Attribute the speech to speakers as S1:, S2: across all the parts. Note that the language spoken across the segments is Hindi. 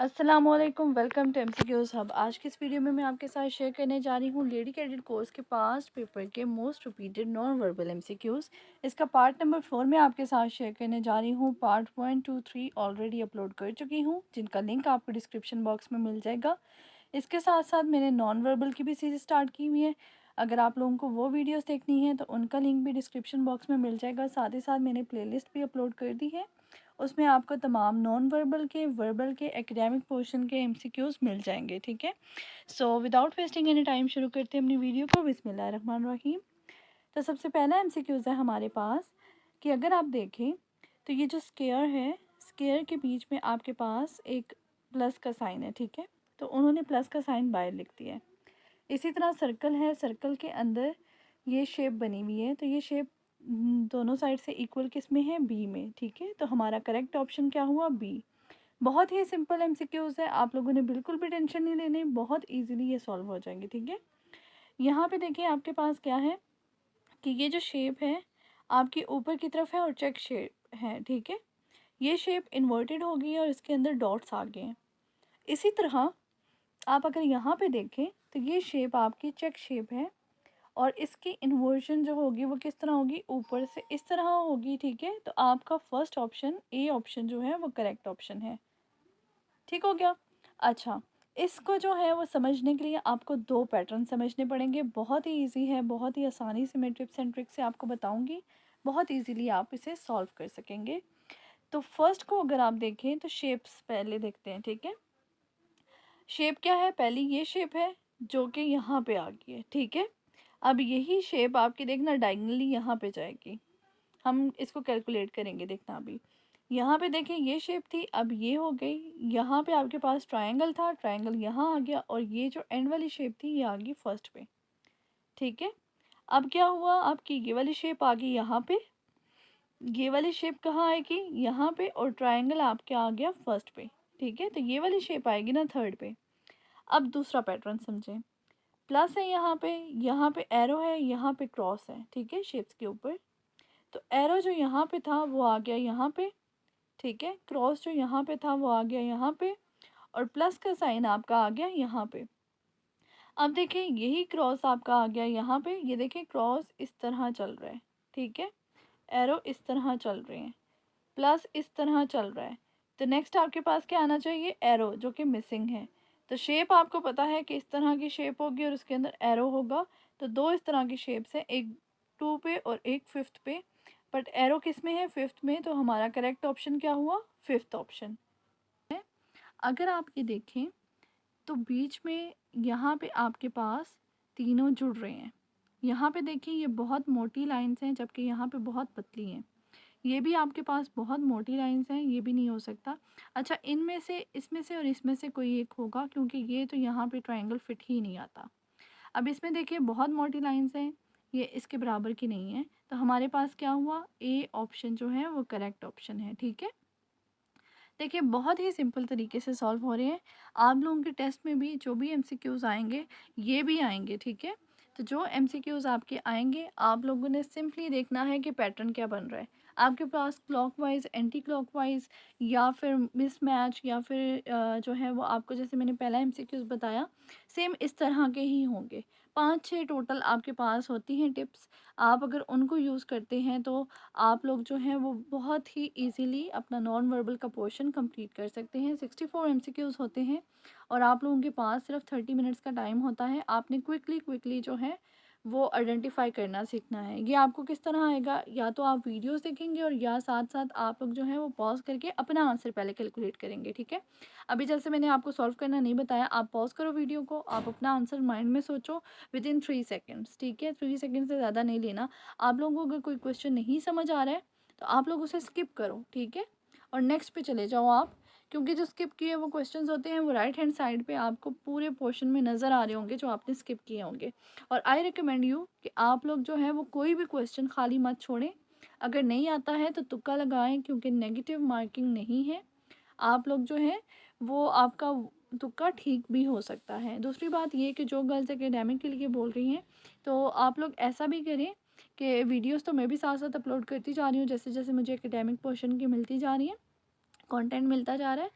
S1: अस्सलामुअलैकुम, वेलकम टू एमसीक्यूज़ हब। आज की इस वीडियो में मैं आपके साथ शेयर करने जा रही हूँ लेडी कैडेट कोर्स के पास्ट पेपर के most repeated non verbal MCQs. इसका पार्ट नंबर 4 में आपके साथ शेयर करने जा रही हूँ। पार्ट 1, 2, 3 ऑलरेडी अपलोड कर चुकी हूँ, जिनका लिंक आपको डिस्क्रिप्शन बॉक्स में मिल जाएगा। इसके साथ साथ मैंने नॉन वर्बल की भी सीरीज़ स्टार्ट की हुई है। अगर आप लोगों को वो वीडियोस देखनी है तो उनका लिंक भी डिस्क्रिप्शन बॉक्स में मिल जाएगा। साथ ही साथ मैंने प्लेलिस्ट भी अपलोड कर दी है, उसमें आपको तमाम नॉन वर्बल के, वर्बल के, एकेडमिक पोर्शन के एमसीक्यूज़ मिल जाएंगे। ठीक है, so without wasting any time शुरू करते हैं अपनी वीडियो को। बिस्मिल्लाहिर्रहमानिर्रहीम। तो सबसे पहला एमसीक्यूज़ है हमारे पास कि अगर आप देखें तो ये जो स्क्वायर है, स्क्वायर के बीच में आपके पास एक प्लस का साइन है। ठीक है, तो उन्होंने प्लस का साइन बाहर लिख दिया है। इसी तरह सर्कल है, सर्कल के अंदर ये शेप बनी हुई है, तो ये शेप दोनों साइड से इक्वल किस में है, बी में। ठीक है, तो हमारा करेक्ट ऑप्शन क्या हुआ, बी। बहुत ही सिंपल एमसीक्यूज़ है, आप लोगों ने बिल्कुल भी टेंशन नहीं लेनी, बहुत इजीली ये सॉल्व हो जाएंगे। ठीक है, यहाँ पे देखिए आपके पास क्या है कि ये जो शेप है आपकी ऊपर की तरफ है और चेक शेप है। ठीक है, ये शेप इन्वर्टेड हो गई है और इसके अंदर डॉट्स आ गए हैं। इसी तरह आप अगर यहाँ पे देखें तो ये शेप आपकी चेक शेप है और इसकी इन्वर्जन जो होगी वो किस तरह होगी, ऊपर से इस तरह होगी। ठीक है, तो आपका फर्स्ट ऑप्शन, ए ऑप्शन जो है वो करेक्ट ऑप्शन है। ठीक हो गया। अच्छा, इसको जो है वो समझने के लिए आपको दो पैटर्न समझने पड़ेंगे। बहुत ही इजी है, बहुत ही आसानी से मैं टिप्स एंड ट्रिक्स से आपको बताऊंगी, बहुत इजीली आप इसे सॉल्व कर सकेंगे। तो फर्स्ट को अगर आप देखें तो शेप्स पहले देखते हैं। ठीक है, शेप क्या है, पहली ये शेप है जो कि यहाँ पे आ गई है। ठीक है, अब यही शेप आपकी देखना डायगनली यहाँ पे जाएगी। हम इसको कैलकुलेट करेंगे, देखना अभी यहाँ पे देखें ये शेप थी, अब ये हो गई। यहाँ पे आपके पास ट्रायंगल था, ट्रायंगल यहाँ आ गया और ये जो एंड वाली शेप थी ये आ गई फर्स्ट पे। ठीक है, अब क्या हुआ, आपकी ये वाली शेप आ गई यहाँ पे, ये वाली शेप कहाँ आएगी, यहाँ पे, और ट्रायंगल आपके आ गया फर्स्ट पे। ठीक है, तो ये वाली शेप आएगी ना थर्ड पे। अब दूसरा पैटर्न समझें, प्लस है यहाँ पे एरो है, यहाँ पे क्रॉस है। ठीक है, शेप्स के ऊपर, तो एरो जो यहाँ पे था वो आ गया यहाँ पे। ठीक है, क्रॉस जो यहाँ पे था वो आ गया यहाँ पे और प्लस का साइन आपका आ गया यहाँ पे। अब देखें यही क्रॉस आपका आ गया यहाँ पे, ये देखें क्रॉस इस तरह चल रहा है। ठीक है, एरो इस तरह चल रहे हैं, प्लस इस तरह चल रहा है। तो नेक्स्ट आपके पास क्या आना चाहिए, एरो, जो कि मिसिंग है। तो शेप आपको पता है कि इस तरह की शेप होगी और उसके अंदर एरो होगा। तो दो इस तरह की शेप्स हैं, एक 2 पे और एक 5th पे, बट एरो किस में है, 5th में। तो हमारा करेक्ट ऑप्शन क्या हुआ, 5th ऑप्शन है। अगर आप ये देखें तो बीच में यहाँ पे आपके पास तीनों जुड़ रहे हैं। यहाँ पे देखिए ये बहुत मोटी लाइंस हैं, जबकि यहाँ पे बहुत पतली हैं। ये भी आपके पास बहुत मोटी लाइंस हैं, ये भी नहीं हो सकता। अच्छा, इनमें से, इसमें से और इसमें से कोई एक होगा, क्योंकि ये तो यहाँ पे ट्रायंगल फिट ही नहीं आता। अब इसमें देखिए बहुत मोटी लाइंस हैं, ये इसके बराबर की नहीं है। तो हमारे पास क्या हुआ, ए ऑप्शन जो है वो करेक्ट ऑप्शन है। ठीक है, देखिए बहुत ही सिंपल तरीके से सॉल्व हो रहे हैं। आप लोगों के टेस्ट में भी जो भी एमसीक्यूज़ आएंगे ये भी आएंगे। ठीक है, तो जो एमसीक्यूज़ आपके आएंगे आप लोगों ने सिंपली देखना है कि पैटर्न क्या बन रहा है। आपके पास क्लॉकवाइज, एंटी क्लॉकवाइज, या फिर मिसमैच, या फिर जो है वो आपको, जैसे मैंने पहला एमसीक्यूज़ बताया, सेम इस तरह के ही होंगे। 5-6 टोटल आपके पास होती हैं टिप्स। आप अगर उनको यूज़ करते हैं तो आप लोग जो हैं वो बहुत ही इजीली अपना नॉन वर्बल का पोर्शन कंप्लीट कर सकते हैं। 64 एमसीक्यूज़ होते हैं और आप लोगों के पास सिर्फ 30 मिनट्स का टाइम होता है। आपने क्विकली जो है वो आइडेंटिफाई करना सीखना है। ये आपको किस तरह आएगा, या तो आप वीडियोस देखेंगे और या साथ साथ आप लोग जो है वो पॉज करके अपना आंसर पहले कैलकुलेट करेंगे। ठीक है, अभी जैसे मैंने आपको सॉल्व करना नहीं बताया, आप पॉज करो वीडियो को, आप अपना आंसर माइंड में सोचो विद इन 3 सेकेंड्स। ठीक है, 3 सेकेंड से ज़्यादा नहीं लेना। आप लोगों को अगर कोई क्वेश्चन नहीं समझ आ रहा है तो आप लोग उसे स्किप करो। ठीक है, और नेक्स्ट पे चले जाओ आप, क्योंकि जो स्किप किए वो क्वेश्चंस होते हैं वो राइट हैंड साइड पे आपको पूरे पोर्शन में नज़र आ रहे होंगे जो आपने स्किप किए होंगे। और आई रिकमेंड यू कि आप लोग जो है वो कोई भी क्वेश्चन खाली मत छोड़ें। अगर नहीं आता है तो तुक्का लगाएं, क्योंकि नेगेटिव मार्किंग नहीं है। आप लोग जो है वो आपका तुक्का ठीक भी हो सकता है। दूसरी बात ये कि जो गर्ल्स एकेडमिक के लिए बोल रही हैं, तो आप लोग ऐसा भी करें कि वीडियोस तो मैं भी साथ साथ अपलोड करती जा रही हूँ, जैसे जैसे मुझे एकेडमिक पोर्शन की मिलती जा रही है, कंटेंट मिलता जा रहा है।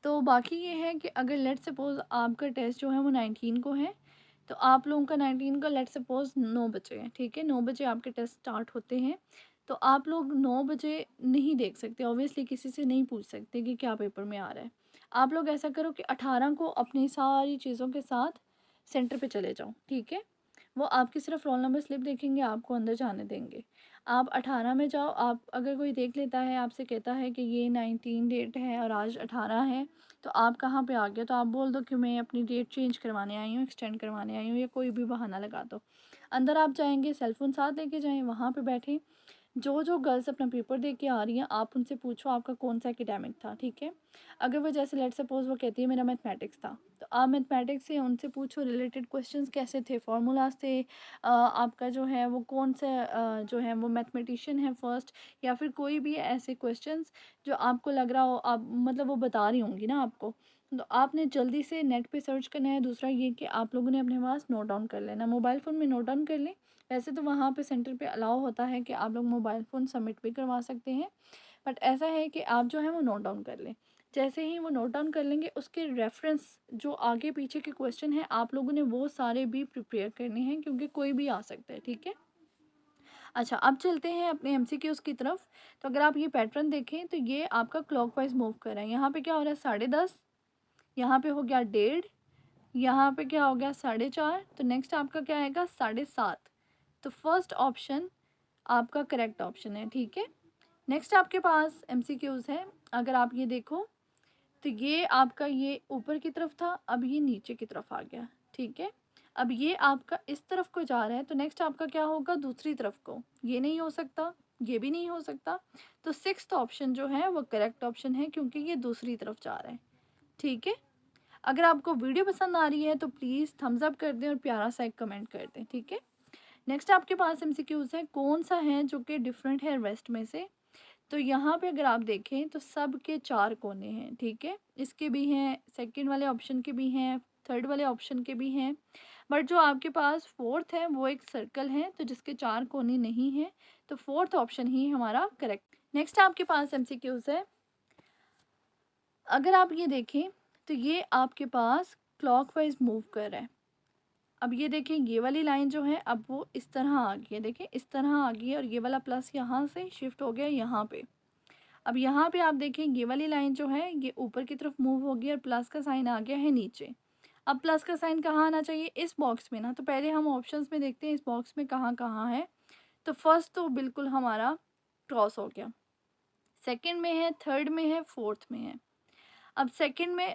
S1: तो बाकी ये है कि अगर लेट सपोज़ आपका टेस्ट जो है वो 19 को है, तो आप लोगों का 19 का लेट सपोज़ 9 बजे है, ठीक है? 9 बजे आपके टेस्ट स्टार्ट होते हैं, तो आप लोग 9 बजे नहीं देख सकते, ऑब्वियसली किसी से नहीं पूछ सकते कि क्या पेपर में आ रहा है। आप लोग ऐसा करो कि 18 को अपनी सारी चीज़ों के साथ सेंटर पे चले जाओ, ठीक है? वो आपकी सिर्फ रोल नंबर स्लिप देखेंगे, आपको अंदर जाने देंगे। आप 18 में जाओ, आप अगर कोई देख लेता है, आपसे कहता है कि ये 19 डेट है और आज 18 है, तो आप कहाँ पे आ गए, तो आप बोल दो कि मैं अपनी डेट चेंज करवाने आई हूँ, एक्सटेंड करवाने आई हूँ, या कोई भी बहाना लगा दो। अंदर आप जाएंगे, सेलफोन साथ लेके जाएं, वहाँ पे बैठें। जो गर्ल्स अपना पेपर दे के आ रही हैं, आप उनसे पूछो आपका कौन सा एकेडमिक था, ठीक है? अगर वो जैसे लेट सपोज़ वो कहती है मेरा मैथमेटिक्स था, तो आप मैथमेटिक्स से उनसे पूछो रिलेटेड क्वेश्चंस कैसे थे, फार्मूलाज थे, आपका जो है वो कौन सा जो है वो मैथमेटिशियन है फर्स्ट, या फिर कोई भी ऐसे क्वेश्चंस जो आपको लग रहा हो, आप मतलब वो बता रही होंगी ना आपको, तो आपने जल्दी से नेट पे सर्च करना है। दूसरा ये कि आप लोगों ने अपने पास नोट डाउन कर लेना, मोबाइल फ़ोन में नोट डाउन कर लें। वैसे तो वहाँ पे सेंटर पे अलाउ होता है कि आप लोग मोबाइल फ़ोन सबमिट भी करवा सकते हैं, बट ऐसा है कि आप जो है वो नोट डाउन कर लें। जैसे ही वो नोट डाउन कर लेंगे, उसके रेफरेंस जो आगे पीछे के क्वेश्चन हैं, आप लोगों ने वो सारे भी प्रिपेयर करने हैं, क्योंकि कोई भी आ सकता है, ठीक है? अच्छा, अब चलते हैं अपने एमसीक्यूज़ की तरफ। तो अगर आप ये पैटर्न देखें, तो ये आपका क्लॉकवाइज मूव कर रहा है। यहाँ पे क्या हो रहा है, 10:30, यहाँ पे हो गया 1:30, यहाँ पे क्या हो गया 4:30, तो नेक्स्ट आपका क्या आएगा 7:30। तो फर्स्ट ऑप्शन आपका करेक्ट ऑप्शन है, ठीक है? नेक्स्ट आपके पास एमसीक्यूज़ है। अगर आप ये देखो, तो ये आपका ये ऊपर की तरफ था, अब ये नीचे की तरफ आ गया, ठीक है? अब ये आपका इस तरफ को जा रहा है, तो नेक्स्ट आपका क्या होगा, दूसरी तरफ को। ये नहीं हो सकता, ये भी नहीं हो सकता, तो सिक्स्थ ऑप्शन जो है वो करेक्ट ऑप्शन है, क्योंकि ये दूसरी तरफ जा रहा है, ठीक है? अगर आपको वीडियो पसंद आ रही है तो प्लीज़ थम्स अप कर दें और प्यारा सा एक कमेंट कर दें, ठीक है? नेक्स्ट आपके पास एमसीक्यूज़ है, कौन सा है जो कि डिफरेंट है रेस्ट में से? तो यहाँ पे अगर आप देखें तो सब के 4 कोने हैं, ठीक है? इसके भी हैं, सेकंड वाले ऑप्शन के भी हैं, थर्ड वाले ऑप्शन के भी हैं, बट जो आपके पास फोर्थ है वो एक सर्कल है, तो जिसके 4 कोने नहीं हैं, तो फोर्थ ऑप्शन ही हमारा करेक्ट। नेक्स्ट आपके पास एमसीक्यूज़ है। अगर आप ये देखें, तो ये आपके पास क्लॉकवाइज मूव कर रहा है। अब ये देखें, ये वाली लाइन जो है अब वो इस तरह आ गई है, देखें इस तरह आ गई है, और ये वाला प्लस यहाँ से शिफ्ट हो गया यहाँ पे। अब यहाँ पे आप देखें, ये वाली लाइन जो है ये ऊपर की तरफ मूव हो गई और प्लस का साइन आ गया है नीचे। अब प्लस का साइन कहाँ आना चाहिए, इस बॉक्स में ना, तो पहले हम ऑप्शंस में देखते हैं इस बॉक्स में कहाँ कहाँ है। तो फर्स्ट तो बिल्कुल हमारा क्रॉस हो गया, सेकंड में है, थर्ड में है, फोर्थ में है। अब सेकंड में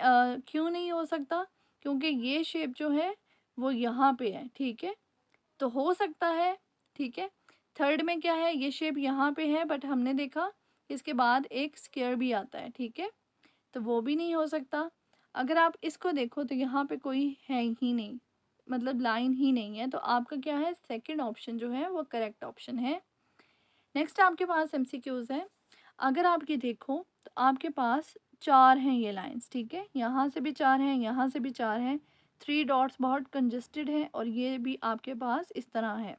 S1: क्यों नहीं हो सकता, क्योंकि ये शेप जो है वो यहाँ पे है, ठीक है? तो हो सकता है, ठीक है? थर्ड में क्या है, ये शेप यहाँ पे है, बट हमने देखा इसके बाद एक स्क्वायर भी आता है, ठीक है? तो वो भी नहीं हो सकता। अगर आप इसको देखो तो यहाँ पे कोई है ही नहीं, मतलब लाइन ही नहीं है, तो आपका क्या है, सेकंड ऑप्शन जो है वो करेक्ट ऑप्शन है। नेक्स्ट आपके पास एमसीक्यूज़ है। अगर आप ये देखो, तो आपके पास 4 हैं ये लाइंस, ठीक है? यहाँ से भी 4 हैं, यहाँ से भी 4 हैं। 3 डॉट्स बहुत कंजस्टेड है, और ये भी आपके पास इस तरह है।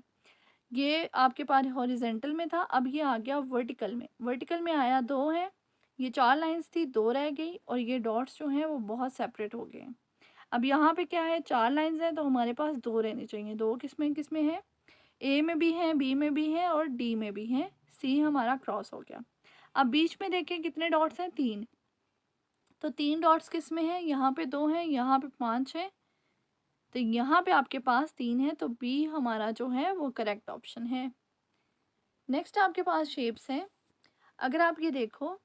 S1: ये आपके पास हॉरिजेंटल में था, अब ये आ गया वर्टिकल में। वर्टिकल में आया 2 है, ये 4 लाइंस थी, 2 रह गई, और ये डॉट्स जो हैं वो बहुत सेपरेट हो गए हैं। अब यहाँ पे क्या है, 4 लाइंस हैं, तो हमारे पास 2 रहने चाहिए। 2 किसमें किसमें है, ए में भी है, बी में भी है, और डी में भी है। सी हमारा क्रॉस हो गया। अब बीच में देखें कितने डॉट्स हैं, 3। तो 3 डॉट्स किस में है, यहाँ पे 2 हैं, यहाँ पे 5 है, तो यहाँ पे आपके पास 3 है, तो बी हमारा जो है वो करेक्ट ऑप्शन है। नेक्स्ट आपके पास शेप्स हैं। अगर आप ये देखो,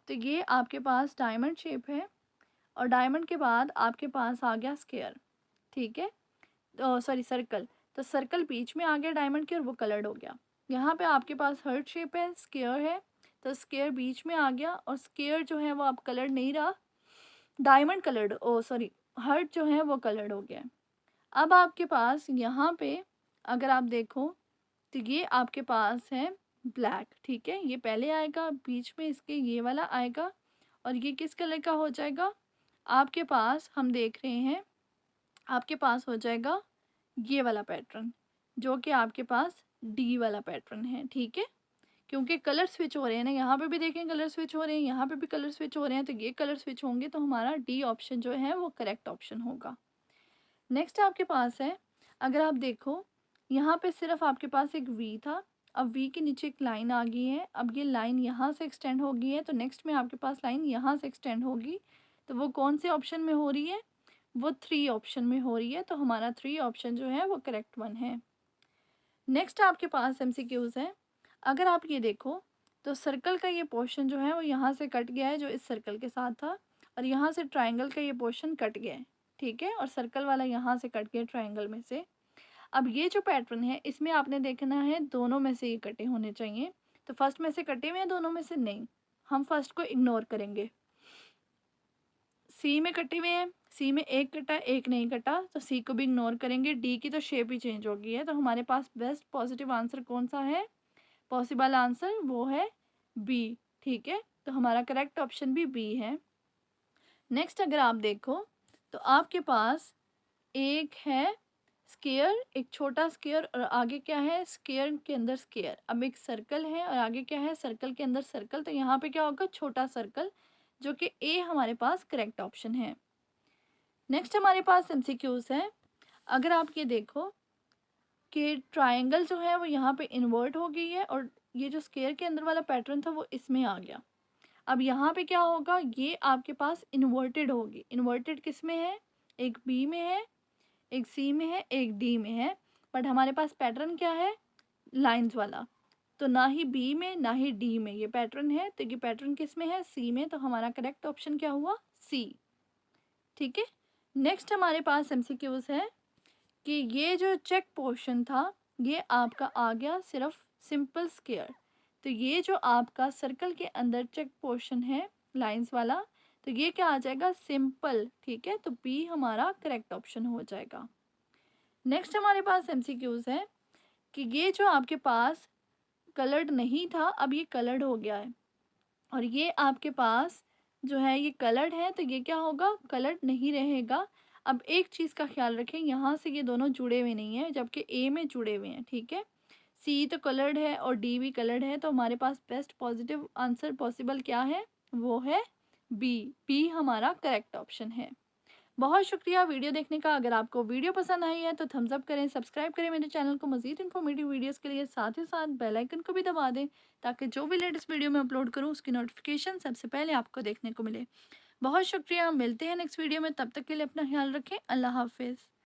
S1: तो ये आपके पास डायमंड शेप है, और डायमंड के बाद आपके पास आ गया स्क्वायर, ठीक है? तो सॉरी, सर्कल। तो सर्कल बीच में आ गया डायमंड के, और वो कलर्ड हो गया। यहाँ पे आपके पास हार्ट शेप है, स्क्वायर है, तो स्क्वायर बीच में आ गया, और स्क्वायर जो है वो अब कलर्ड नहीं रहा, डायमंड कलर्ड, ओ सॉरी, हार्ट जो है वो कलर्ड हो गया। अब आपके पास यहाँ पे अगर आप देखो, तो ये आपके पास है ब्लैक, ठीक है? ये पहले आएगा, बीच में इसके ये वाला आएगा, और ये किस कलर का हो जाएगा, आपके पास हम देख रहे हैं, आपके पास हो जाएगा ये वाला पैटर्न, जो कि आपके पास डी वाला पैटर्न है, ठीक है? क्योंकि कलर स्विच हो रहे हैं ना, यहाँ पे भी देखें कलर स्विच हो रहे हैं, यहाँ पे भी कलर स्विच हो रहे हैं, तो ये कलर स्विच होंगे तो हमारा डी ऑप्शन जो है वो करेक्ट ऑप्शन होगा। नेक्स्ट आपके पास है, अगर आप देखो यहाँ पे सिर्फ आपके पास एक वी था, अब वी के नीचे एक लाइन आ गई है, अब ये लाइन यहाँ से एक्सटेंड हो गई है, तो नेक्स्ट में आपके पास लाइन यहाँ से एक्सटेंड होगी, तो वो कौन से ऑप्शन में हो रही है, वो 3 ऑप्शन में हो रही है, तो हमारा 3 ऑप्शन जो है वो करेक्ट वन है। नेक्स्ट आपके पास एमसीक्यूज है, अगर आप ये देखो तो सर्कल का ये पोर्शन जो है वो यहाँ से कट गया है जो इस सर्कल के साथ था, और यहाँ से ट्राइंगल का ये पोर्शन कट गया है, ठीक है, और सर्कल वाला यहाँ से कट गया ट्राइंगल में से। अब ये जो पैटर्न है इसमें आपने देखना है दोनों में से ये कटे होने चाहिए, तो फर्स्ट में से कटे हुए हैं, दोनों में से नहीं, हम फर्स्ट को इग्नोर करेंगे। सी में कटे हुए हैं, सी में एक कटा एक नहीं कटा, तो सी को भी इग्नोर करेंगे। डी की तो शेप ही चेंज हो गई है, तो हमारे पास बेस्ट पॉजिटिव आंसर कौन सा है, पॉसिबल आंसर वो है बी, ठीक है, तो हमारा करेक्ट ऑप्शन भी बी है। नेक्स्ट अगर आप देखो तो आपके पास एक है स्क्वायर, एक छोटा स्क्वायर, और आगे क्या है, स्क्वायर के अंदर स्क्वायर। अब एक सर्कल है और आगे क्या है, सर्कल के अंदर सर्कल, तो यहाँ पे क्या होगा, छोटा सर्कल, जो कि ए हमारे पास करेक्ट ऑप्शन है। नेक्स्ट हमारे पास एमसीक्यूज है, अगर आप ये देखो कि ट्राइंगल जो है वो यहाँ पे इन्वर्ट हो गई है, और ये जो स्क्वायर के अंदर वाला पैटर्न था वो इसमें आ गया। अब यहाँ पे क्या होगा, ये आपके पास इन्वर्टेड होगी। इन्वर्टेड किस में है, एक बी में है, एक सी में है, एक डी में है, बट हमारे पास पैटर्न क्या है, लाइंस वाला, तो ना ही बी में ना ही डी में ये पैटर्न है, तो ये पैटर्न किस में है, सी में, तो हमारा करेक्ट ऑप्शन क्या हुआ, सी, ठीक है। नेक्स्ट हमारे पास एमसीक्यूज है कि ये जो चेक पोर्शन था ये आपका आ गया सिर्फ सिंपल स्क्वायर, तो ये जो आपका सर्कल के अंदर चेक पोर्शन है लाइंस वाला, तो ये क्या आ जाएगा, सिंपल, ठीक है, तो बी हमारा करेक्ट ऑप्शन हो जाएगा। नेक्स्ट हमारे पास एमसीक्यूज है कि ये जो आपके पास कलर्ड नहीं था अब ये कलर्ड हो गया है, और ये आपके पास जो है ये कलर्ड है, तो ये क्या होगा, कलर्ड नहीं रहेगा। अब एक चीज़ का ख्याल रखें, यहाँ से ये दोनों जुड़े हुए नहीं हैं, जबकि ए में जुड़े हुए हैं, ठीक है। सी तो कलर्ड है और डी भी कलर्ड है, तो हमारे पास बेस्ट पॉजिटिव आंसर पॉसिबल क्या है, वो है बी, बी हमारा करेक्ट ऑप्शन है। बहुत शुक्रिया वीडियो देखने का। अगर आपको वीडियो पसंद आई है तो थम्स अप करें, सब्सक्राइब करें मेरे चैनल को मज़ीद इन्फॉर्मेटिव वीडियोस के लिए, साथ ही साथ बेल आइकन को भी दबा दें ताकि जो भी लेटेस्ट वीडियो मैं अपलोड करूं उसकी नोटिफिकेशन सबसे पहले आपको देखने को मिले। बहुत शुक्रिया, मिलते हैं नेक्स्ट वीडियो में, तब तक के लिए अपना ख्याल रखें, अल्लाह हाफिज़।